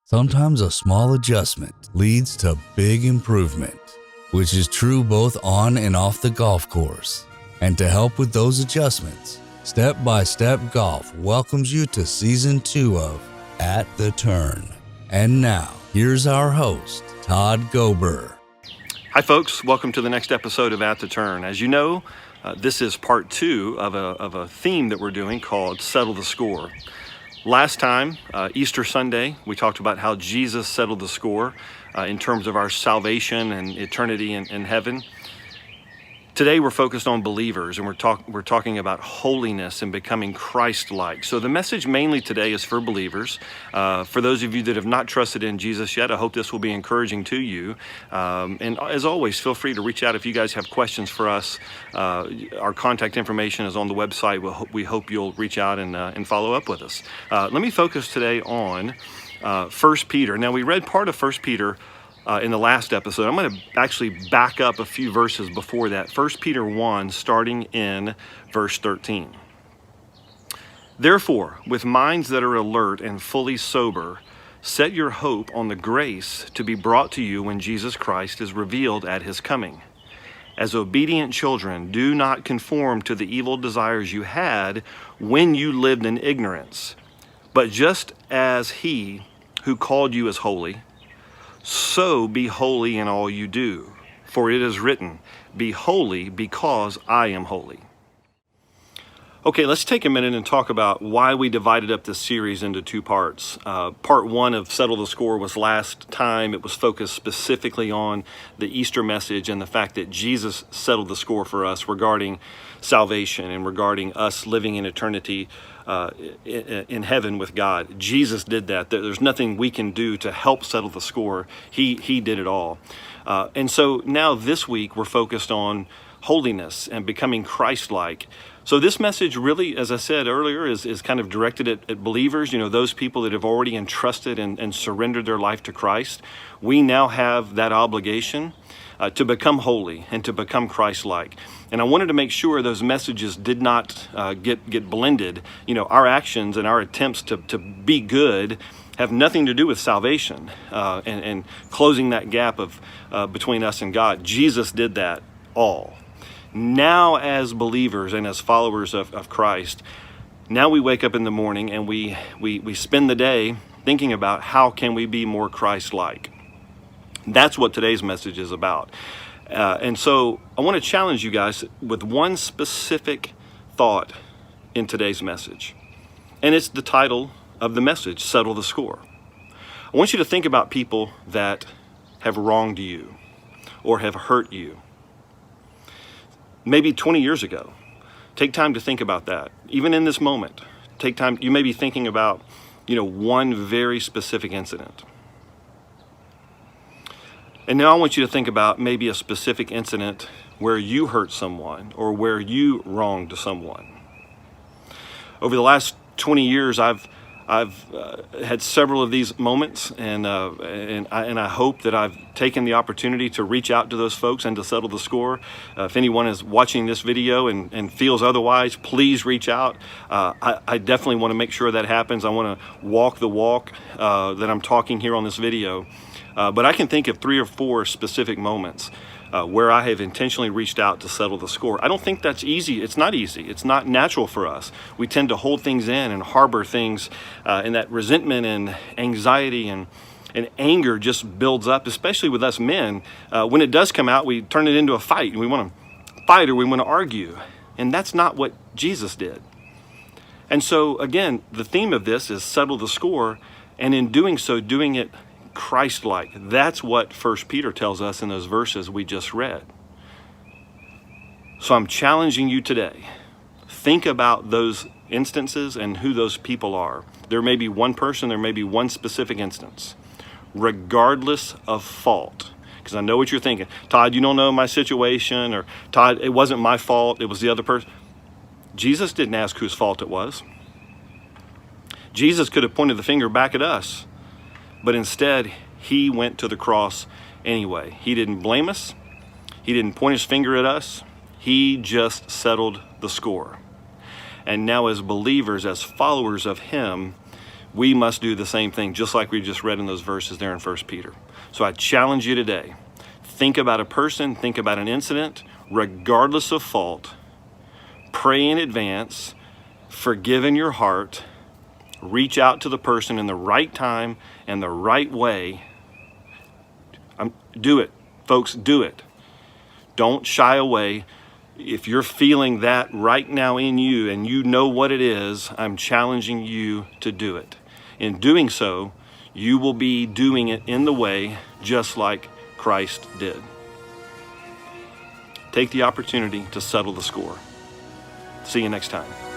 Sometimes a small adjustment leads to big improvement, which is true both on and off the golf course. And to help with those adjustments, Step by Step Golf welcomes you to Season 2 of At the Turn. And now, here's our host, Todd Gober. Hi folks, welcome to the next episode of At the Turn. As you know, this is part 2 of a theme that we're doing called Settle the Score. Last time, Easter Sunday, we talked about how Jesus settled the score in terms of our salvation and eternity in heaven. Today we're focused on believers, and we're talking about holiness and becoming Christ-like. So the message mainly today is for believers. For those of you that have not trusted in Jesus yet, I hope this will be encouraging to you. And as always, feel free to reach out if you guys have questions for us. Our contact information is on the website. We hope you'll reach out and follow up with us. Let me focus today on 1 Peter. Now, we read part of 1 Peter in the last episode. I'm going to actually back up a few verses before that. 1 Peter 1, starting in verse 13. Therefore, with minds that are alert and fully sober, set your hope on the grace to be brought to you when Jesus Christ is revealed at his coming. As obedient children, do not conform to the evil desires you had when you lived in ignorance, but just as he who called you is holy, so be holy in all you do, for it is written, be holy because I am holy. Okay, let's take a minute and talk about why we divided up this series into 2 parts. Part 1 of Settle the Score was last time. It was focused specifically on the Easter message and the fact that Jesus settled the score for us regarding salvation and regarding us living in eternity in heaven with God. Jesus did that. There's nothing we can do to help settle the score. He did it all. And so now this week we're focused on holiness and becoming Christ-like. So this message really, as I said earlier, is kind of directed at believers, those people that have already entrusted and surrendered their life to Christ. We now have that obligation to become holy and to become Christ-like. And I wanted to make sure those messages did not get blended. Our actions and our attempts to be good have nothing to do with salvation and closing that gap of between us and God. Jesus did that all. Now as believers and as followers of Christ, now we wake up in the morning and we spend the day thinking about how can we be more Christ-like. That's what today's message is about. And so I want to challenge you guys with one specific thought in today's message. And it's the title of the message, Settle the Score. I want you to think about people that have wronged you or have hurt you. Maybe 20 years ago. Take time to think about that. Even in this moment, take time. You may be thinking about, one very specific incident. And now I want you to think about maybe a specific incident where you hurt someone or where you wronged someone. Over the last 20 years, I've had several of these moments, and I hope that I've taken the opportunity to reach out to those folks and to settle the score. If anyone is watching this video and feels otherwise, please reach out. I definitely want to make sure that happens. I want to walk the walk that I'm talking here on this video. But I can think of 3 or 4 specific moments where I have intentionally reached out to settle the score. I don't think that's easy. It's not easy. It's not natural for us. We tend to hold things in and harbor things, and that resentment and anxiety and anger just builds up, especially with us men. When it does come out, we turn it into a fight, and we want to fight or we want to argue. And that's not what Jesus did. And so, again, the theme of this is settle the score, and in doing so, doing it Christ-like. That's what 1 Peter tells us in those verses we just read. So I'm challenging you today. Think about those instances and who those people are. There may be one person, there may be one specific instance, regardless of fault. Because I know what you're thinking. Todd, you don't know my situation, or Todd, it wasn't my fault, it was the other person. Jesus didn't ask whose fault it was. Jesus could have pointed the finger back at us. But instead, he went to the cross anyway. He didn't blame us. He didn't point his finger at us. He just settled the score. And now as believers, as followers of him, we must do the same thing, just like we just read in those verses there in 1 Peter. So I challenge you today, think about a person, think about an incident, regardless of fault, pray in advance, forgive in your heart, reach out to the person in the right time and the right way. Do it, folks, do it. Don't shy away. If you're feeling that right now in you and you know what it is, I'm challenging you to do it. In doing so, you will be doing it in the way just like Christ did. Take the opportunity to settle the score. See you next time.